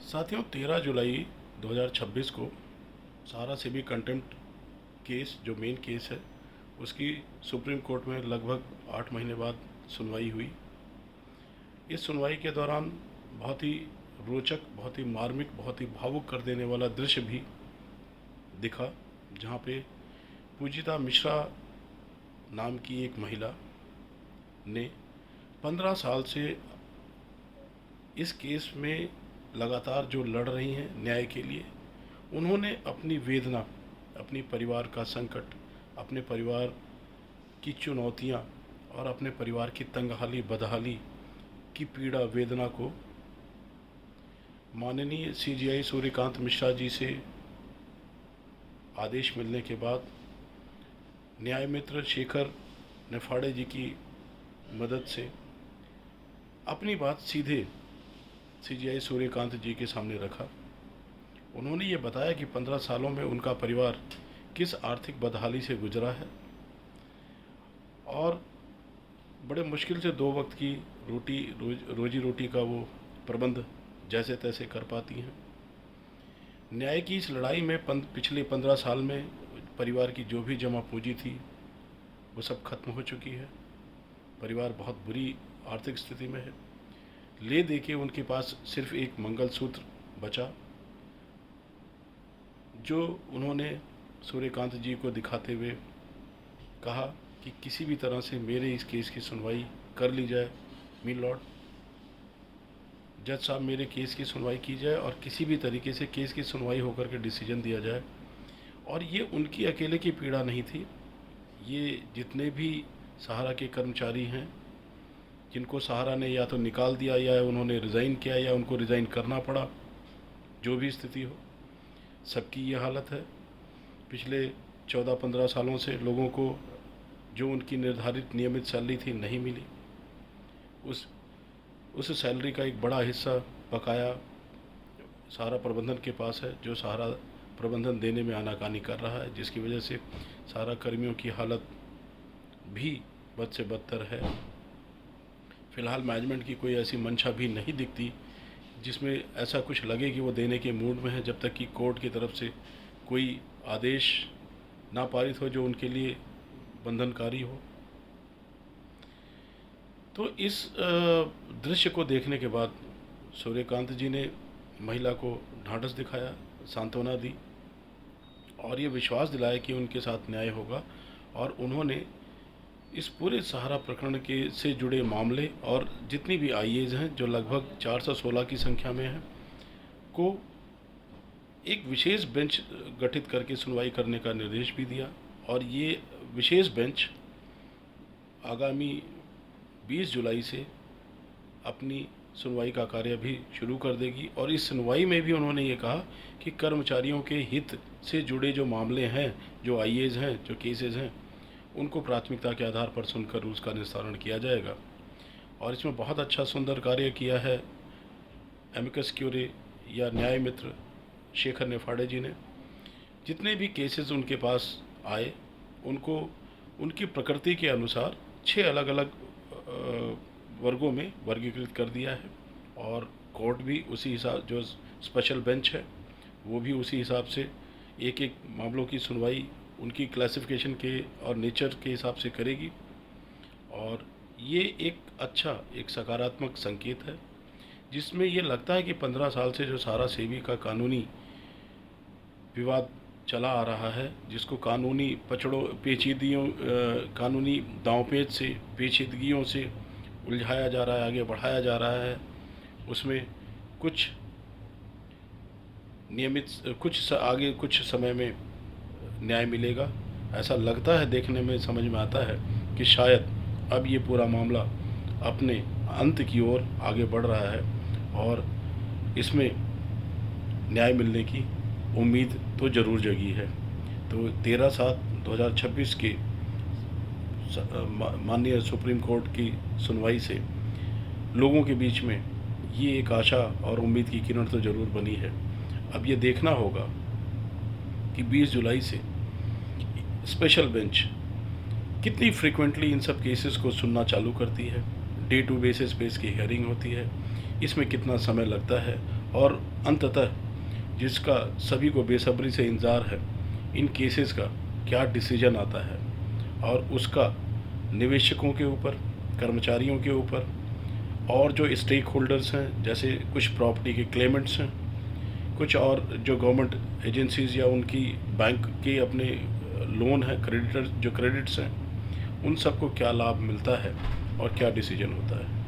साथियों, 13 जुलाई 2026 को सहारा SEBI contempt case, जो मेन केस है, उसकी सुप्रीम कोर्ट में लगभग 8 महीने बाद सुनवाई हुई। इस सुनवाई के दौरान बहुत ही रोचक, बहुत ही मार्मिक, बहुत ही भावुक कर देने वाला दृश्य भी दिखा, जहाँ पे पूजिता मिश्रा नाम की एक महिला ने 15 साल से इस केस में लगातार जो लड़ रही हैं न्याय के लिए, उन्होंने अपनी वेदना, अपनी परिवार का संकट, अपने परिवार की चुनौतियां और अपने परिवार की तंगहाली बदहाली की पीड़ा वेदना को माननीय सीजीआई सूर्यकांत मिश्रा जी से आदेश मिलने के बाद न्याय मित्र शेखर नेफाड़े जी की मदद से अपनी बात सीधे सीजीआई सूर्यकांत जी के सामने रखा। उन्होंने ये बताया कि 15 सालों में उनका परिवार किस आर्थिक बदहाली से गुजरा है और बड़े मुश्किल से 2 वक्त की रोजी रोटी का वो प्रबंध जैसे तैसे कर पाती हैं। न्याय की इस लड़ाई में पिछले 15 साल में परिवार की जो भी जमा पूंजी थी वो सब खत्म हो चुकी है। परिवार बहुत बुरी आर्थिक स्थिति में है। ले दे के उनके पास सिर्फ एक मंगलसूत्र बचा, जो उन्होंने सूर्यकांत जी को दिखाते हुए कहा कि किसी भी तरह से मेरे इस केस की सुनवाई कर ली जाए, मी लॉर्ड जज साहब, मेरे केस की सुनवाई की जाए और किसी भी तरीके से केस की सुनवाई होकर के डिसीजन दिया जाए। और ये उनकी अकेले की पीड़ा नहीं थी, ये जितने भी सहारा के कर्मचारी हैं, जिनको सहारा ने या तो निकाल दिया या उन्होंने रिज़ाइन किया या उनको रिज़ाइन करना पड़ा, जो भी स्थिति हो, सबकी ये हालत है। पिछले 14-15 सालों से लोगों को जो उनकी निर्धारित नियमित सैलरी थी नहीं मिली। उस सैलरी का एक बड़ा हिस्सा बकाया सहारा प्रबंधन के पास है, जो सहारा प्रबंधन देने में आनाकानी कर रहा है, जिसकी वजह से सहारा कर्मियों की हालत भी बद से बदतर है। फ़िलहाल मैनेजमेंट की कोई ऐसी मंशा भी नहीं दिखती जिसमें ऐसा कुछ लगे कि वो देने के मूड में है, जब तक कि कोर्ट की तरफ से कोई आदेश ना पारित हो जो उनके लिए बंधनकारी हो। तो इस दृश्य को देखने के बाद सूर्यकांत जी ने महिला को ढांढस दिखाया, सांत्वना दी और ये विश्वास दिलाया कि उनके साथ न्याय होगा। और उन्होंने इस पूरे सहारा प्रकरण के से जुड़े मामले और जितनी भी आईएज हैं, जो लगभग 416 की संख्या में हैं, को एक विशेष बेंच गठित करके सुनवाई करने का निर्देश भी दिया। और ये विशेष बेंच आगामी 20 जुलाई से अपनी सुनवाई का कार्य भी शुरू कर देगी। और इस सुनवाई में भी उन्होंने ये कहा कि कर्मचारियों के हित से जुड़े जो मामले हैं, जो आईएज हैं, जो केसेस हैं, उनको प्राथमिकता के आधार पर सुनकर उसका निस्तारण किया जाएगा। और इसमें बहुत अच्छा सुंदर कार्य किया है एमिकस क्यूरे या न्याय मित्र शेखर नेफाड़े जी ने। जितने भी केसेस उनके पास आए, उनको उनकी प्रकृति के अनुसार 6 अलग अलग वर्गों में वर्गीकृत कर दिया है। और कोर्ट भी उसी हिसाब, जो स्पेशल बेंच है वो भी उसी हिसाब से एक एक मामलों की सुनवाई उनकी क्लासिफिकेशन के और नेचर के हिसाब से करेगी। और ये एक अच्छा, एक सकारात्मक संकेत है, जिसमें ये लगता है कि 15 साल से जो सहारा सेबी का कानूनी विवाद चला आ रहा है, जिसको कानूनी पेचीदगियों, कानूनी दांवपेच से, पेचीदगियों से उलझाया जा रहा है, आगे बढ़ाया जा रहा है, उसमें कुछ आगे कुछ समय में न्याय मिलेगा। ऐसा लगता है, देखने में समझ में आता है कि शायद अब ये पूरा मामला अपने अंत की ओर आगे बढ़ रहा है और इसमें न्याय मिलने की उम्मीद तो ज़रूर जगी है। तो 13/7/2026 के माननीय सुप्रीम कोर्ट की सुनवाई से लोगों के बीच में ये एक आशा और उम्मीद की किरण तो ज़रूर बनी है। अब ये देखना होगा कि 20 जुलाई से स्पेशल बेंच कितनी फ्रीक्वेंटली इन सब केसेस को सुनना चालू करती है, डे टू बेसिस पे इसकी हियरिंग होती है, इसमें कितना समय लगता है और अंततः जिसका सभी को बेसब्री से इंतज़ार है, इन केसेस का क्या डिसीजन आता है और उसका निवेशकों के ऊपर, कर्मचारियों के ऊपर और जो स्टेक होल्डर्स हैं, जैसे कुछ प्रॉपर्टी के क्लेमेंट्स हैं, कुछ और जो गवर्नमेंट एजेंसीज़ या उनकी बैंक के अपने लोन हैं, क्रेडिटर जो क्रेडिट्स हैं, उन सबको क्या लाभ मिलता है और क्या डिसीजन होता है।